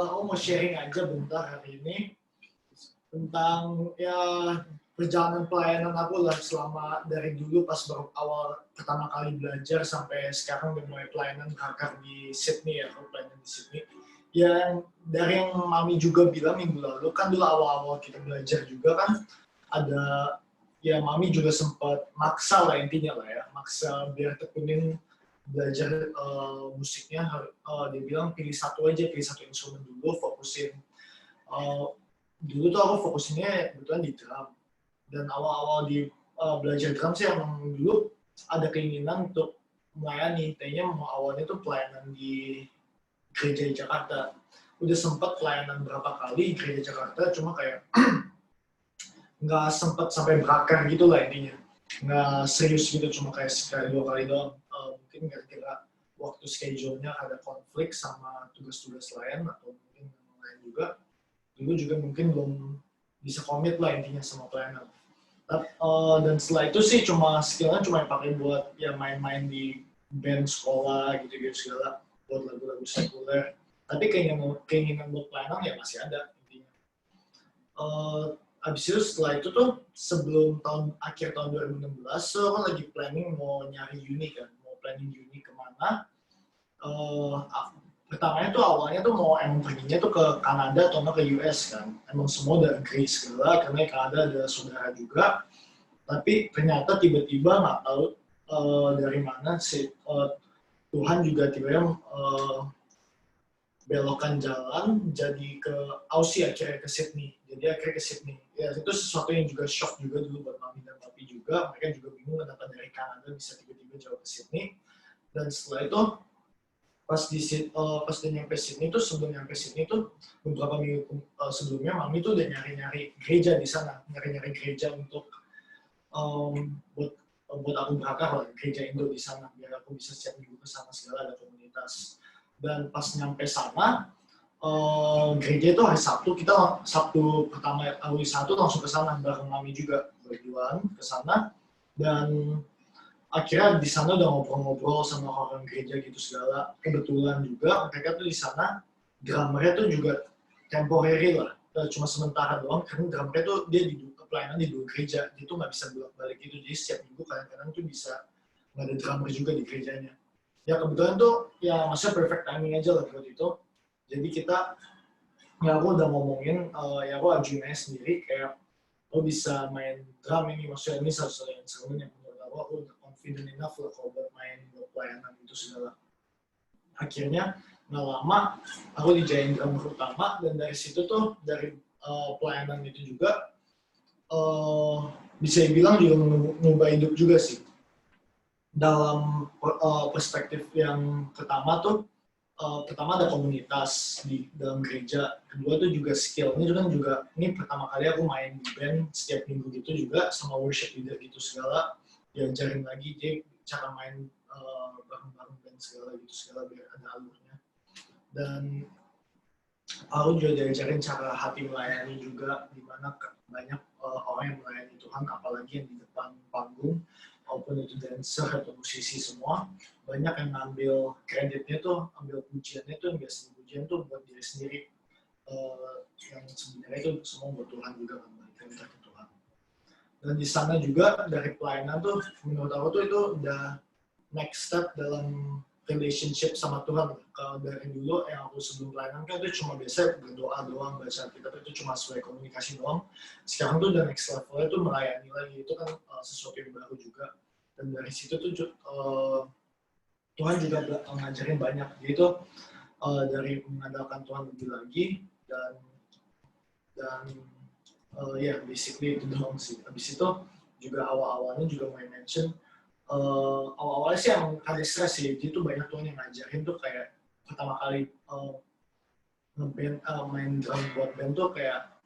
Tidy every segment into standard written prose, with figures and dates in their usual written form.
Aku mau sharing aja bentar hari ini tentang ya perjalanan pelayanan aku lah selama dari dulu pas baru awal pertama kali belajar sampai sekarang udah mulai pelayanan kakak di Sydney ya, aku pelayanan di Sydney. Ya dari yang Mami juga bilang minggu lalu kan dulu awal-awal kita belajar juga kan ada ya Mami juga sempat maksa lah intinya lah ya, maksa biar tekunin belajar musiknya. Dia bilang pilih satu aja, pilih satu instrumen dulu, fokusin. Dulu tuh aku fokusinnya kebetulan di drum, dan awal-awal di belajar drum sih emang dulu ada keinginan untuk melayani. Tadinya mau awalnya tuh pelayanan di gereja di Jakarta. Udah sempat pelayanan berapa kali di gereja Jakarta, cuma kayak nggak sempat sampai berakar gitu lah intinya. Nggak serius gitu, cuma kayak sekali dua kali doang. Mungkin gara-gara waktu schedule-nya ada konflik sama tugas-tugas lain atau mungkin yang lain juga. Dulu juga mungkin belum bisa komit lah intinya sama pelayanan. Dan setelah itu sih cuma skillnya cuma pakai buat ya main-main di band sekolah gitu-gitu segala, buat lagu-lagu sekuler. Tapi keinginan buat pelayanan ya masih ada intinya. Abis itu setelah itu tuh sebelum akhir tahun 2016, so kan lagi planning mau nyari uni kan, mau planning uni kemana. Pertamanya tuh awalnya tuh mau emang perginya tuh ke Kanada atau ke US kan, emang semua udah agree segala karena Kanada ada saudara juga. Tapi ternyata tiba-tiba nggak tahu dari mana sih Tuhan juga tiba-tiba belokan jalan jadi ke Aussie, akhirnya ke Sydney. Jadi akhirnya ke Sydney. Ya itu sesuatu yang juga shock juga dulu buat Mami dan Papi juga. Mereka juga bingung kenapa dari Kanada bisa tiba-tiba jauh ke Sydney. Dan setelah itu pas dia nyampe Sydney tuh, sebelum nyampe Sydney tuh beberapa minggu sebelumnya Mami tuh udah nyari-nyari gereja di sana, nyari-nyari gereja untuk buat aku berakar lah, gereja Indo di sana biar aku bisa setiap minggu ke sana segala, ada komunitas. Dan pas nyampe sana, gereja itu hari Sabtu, kita Sabtu pertama hari satu langsung ke sana bareng Mami juga berjualan ke sana. Dan akhirnya di sana udah ngobrol-ngobrol sama orang gereja gitu segala. Kebetulan juga mereka tuh di sana drummernya tuh juga temporary lah, cuma sementara doang karena drummernya tuh dia di pelayanan di dua gereja, dia tuh nggak bisa bolak-balik gitu. Jadi setiap minggu kadang-kadang tuh bisa nggak ada drummer juga di gerejanya. Ya kebetulan tuh ya maksudnya perfect timing aja lah buat itu. Jadi kita, ya aku udah ngomongin, ya aku ajuin aja sendiri kayak lo bisa main drum ini, maksudnya ini satu-satunya instrumen yang menurut aku udah confident enough lah kalau buat main buat pelayanan itu segala. Akhirnya nggak lama aku dijadiin drummer utama, dan dari situ tuh dari pelayanan itu juga bisa dibilang juga mengubah hidup juga sih. Dalam perspektif yang pertama tuh, pertama ada komunitas di dalam gereja, kedua tuh juga skill. Ini kan juga, ini pertama kali aku main di band setiap minggu gitu juga sama worship leader gitu segala, diajarin lagi dia cara main bareng-bareng band segala gitu segala biar ada alurnya. Dan aku juga diajarin cara hati melayani juga, dimana banyak orang yang melayani Tuhan, apalagi yang di depan panggung, maupun itu dancer atau musisi semua, banyak yang ngambil kreditnya tuh, ambil pujiannya tuh, yang biasa pujian tuh buat diri sendiri, yang sebenarnya itu semua buat Tuhan juga, kembalikan kita ke Tuhan. Dan di sana juga dari pelayanan tuh, menurut aku tuh itu udah next step dalam relationship sama Tuhan. Kalau dari dulu yang aku sebelum pelayanan kan itu cuma biasa berdoa doang, baca Alkitab itu cuma sesuai komunikasi doang. Sekarang tuh udah next levelnya tuh melayani lagi, itu kan sesuatu yang baru juga. Dan dari situ tuh Tuhan juga ngajarin banyak gitu, dari mengandalkan Tuhan lebih lagi, dan ya basically itu doang sih. Habis itu juga awal-awalnya juga mau mention, awal-awalnya sih yang ada stres sih, jadi tuh banyak Tuhan yang ngajarin tuh kayak pertama kali main drum buat band tuh kayak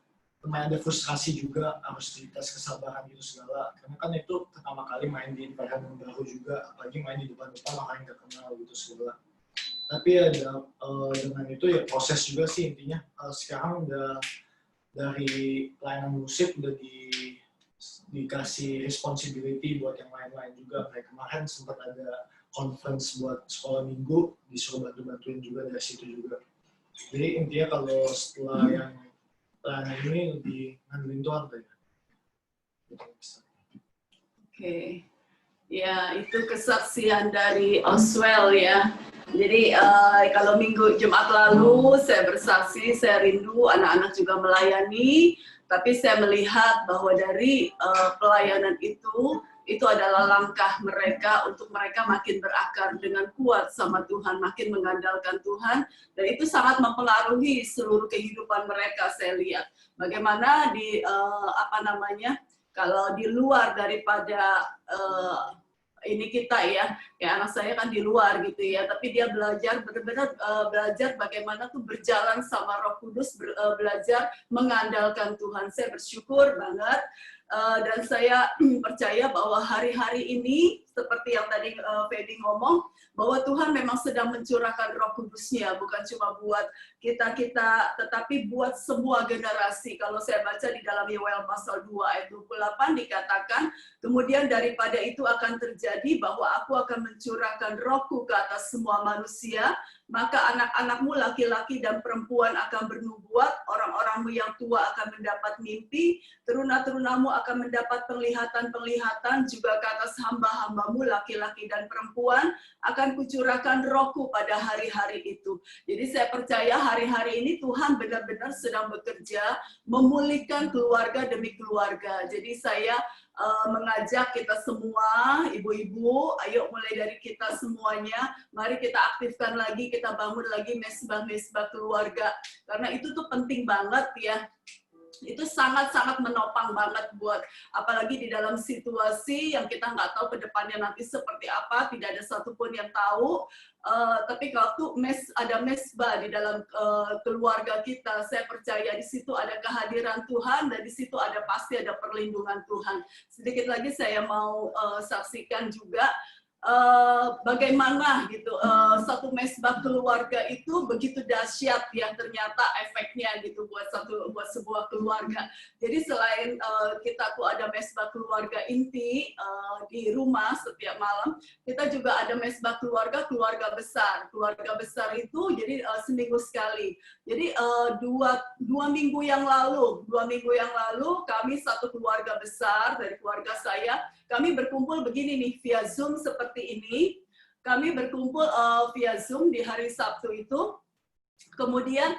lumayan ada frustrasi juga, harus dites kesabaran gitu segala, karena kan itu pertama kali main di environment baru juga, apalagi main di depan-depan orang yang gak kenal gitu segala. Tapi ya dengan itu ya proses juga sih intinya. Sekarang udah dari pelayanan musik udah dikasih responsibility buat yang lain-lain juga. Kayak kemarin sempat ada conference buat sekolah minggu, disuruh bantu-bantuin juga dari situ juga. Jadi intinya kalau setelah yang pelayanan ini lebih ngandelin Tuhan tuh ya. Oke. Ya, itu kesaksian dari Oswell ya. Jadi kalau minggu Jumat lalu saya bersaksi, saya rindu anak-anak juga melayani, tapi saya melihat bahwa dari pelayanan itu adalah langkah mereka untuk mereka makin berakar dengan kuat sama Tuhan, makin mengandalkan Tuhan, dan itu sangat mempengaruhi seluruh kehidupan mereka. Saya lihat bagaimana di kalau di luar daripada ini kita ya, kayak anak saya kan di luar gitu ya, tapi dia belajar benar-benar belajar bagaimana tuh berjalan sama Roh Kudus, belajar mengandalkan Tuhan. Saya bersyukur banget dan saya percaya bahwa hari-hari ini seperti yang tadi Feby ngomong, bahwa Tuhan memang sedang mencurahkan Roh Kudus-Nya, bukan cuma buat kita-kita, tetapi buat semua generasi. Kalau saya baca di dalam Yoel pasal 2 ayat 28 dikatakan, kemudian daripada itu akan terjadi bahwa aku akan mencurahkan rohku ke atas semua manusia, maka anak-anakmu laki-laki dan perempuan akan bernubuat, orang-orangmu yang tua akan mendapat mimpi, teruna-terunamu akan mendapat penglihatan-penglihatan, juga ke atas hamba-hambamu laki-laki dan perempuan akan kucurahkan rohku pada hari-hari itu. Jadi saya percaya hari-hari ini Tuhan benar-benar sedang bekerja memulihkan keluarga demi keluarga. Jadi saya mengajak kita semua, ibu-ibu, ayo mulai dari kita semuanya, mari kita aktifkan lagi, kita bangun lagi mesbah-mesbah keluarga. Karena itu tuh penting banget ya. Itu sangat-sangat menopang banget buat, apalagi di dalam situasi yang kita nggak tahu ke depannya nanti seperti apa, tidak ada satupun yang tahu. Tapi kalau ada mesbah di dalam keluarga kita, saya percaya di situ ada kehadiran Tuhan dan di situ pasti ada perlindungan Tuhan. Sedikit lagi saya mau saksikan juga bagaimana gitu satu mesbah keluarga itu begitu dahsyat ya ternyata efeknya gitu buat sebuah keluarga. Jadi selain kita tuh ada mesbah keluarga inti di rumah setiap malam, kita juga ada mesbah keluarga besar. Keluarga besar itu jadi seminggu sekali. Jadi dua minggu yang lalu kami satu keluarga besar dari keluarga saya, kami berkumpul begini nih via Zoom seperti ini. Kami berkumpul via Zoom di hari Sabtu itu. Kemudian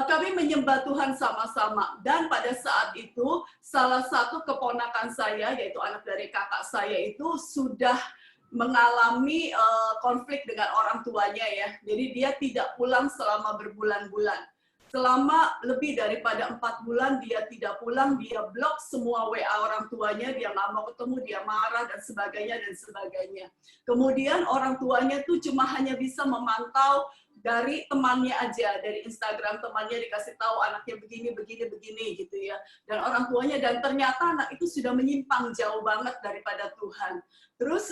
kami menyembah Tuhan sama-sama. Dan pada saat itu salah satu keponakan saya, yaitu anak dari kakak saya itu sudah mengalami konflik dengan orang tuanya ya. Jadi dia tidak pulang selama berbulan-bulan. Selama lebih daripada 4 bulan dia tidak pulang, dia blok semua WA orang tuanya, dia nggak mau ketemu, dia marah dan sebagainya. Kemudian orang tuanya tuh cuma hanya bisa memantau dari temannya aja, dari Instagram temannya dikasih tahu anaknya begini gitu ya. Dan orang tuanya, dan ternyata anak itu sudah menyimpang jauh banget daripada Tuhan. Terus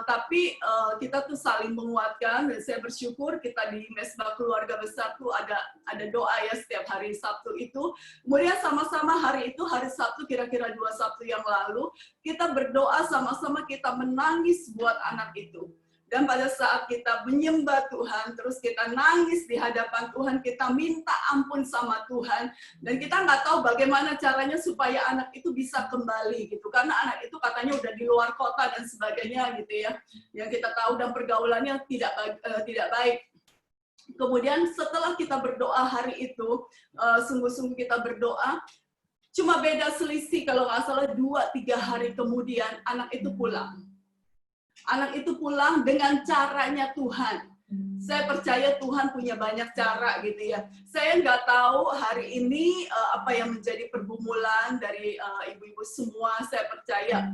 tapi kita tuh saling menguatkan dan saya bersyukur kita di mesbah keluarga besar tuh ada doa ya setiap hari Sabtu itu. Kemudian sama-sama hari itu, hari Sabtu kira-kira 2 Sabtu yang lalu, kita berdoa sama-sama, kita menangis buat anak itu. Dan pada saat kita menyembah Tuhan, terus kita nangis di hadapan Tuhan, kita minta ampun sama Tuhan, dan kita nggak tahu bagaimana caranya supaya anak itu bisa kembali gitu, karena anak itu katanya udah di luar kota dan sebagainya gitu ya, yang kita tahu, dan pergaulannya tidak baik. Kemudian setelah kita berdoa hari itu, sungguh-sungguh kita berdoa, cuma beda selisih kalau nggak salah 2-3 hari kemudian anak itu pulang. Anak itu pulang dengan caranya Tuhan. Saya percaya Tuhan punya banyak cara gitu ya. Saya nggak tahu hari ini apa yang menjadi pergumulan dari ibu-ibu semua, saya percaya.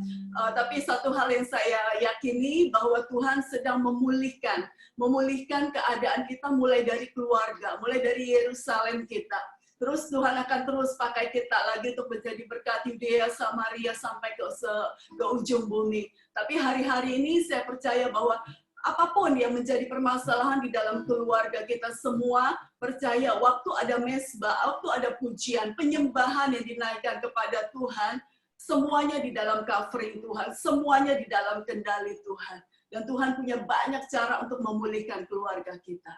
Tapi satu hal yang saya yakini bahwa Tuhan sedang memulihkan keadaan kita mulai dari keluarga, mulai dari Yerusalem kita. Terus Tuhan akan terus pakai kita lagi untuk menjadi berkat Yudea, Samaria sampai ke ujung bumi. Tapi hari-hari ini saya percaya bahwa apapun yang menjadi permasalahan di dalam keluarga kita semua, percaya waktu ada mesbah, waktu ada pujian, penyembahan yang dinaikkan kepada Tuhan, semuanya di dalam covering Tuhan, semuanya di dalam kendali Tuhan. Dan Tuhan punya banyak cara untuk memulihkan keluarga kita.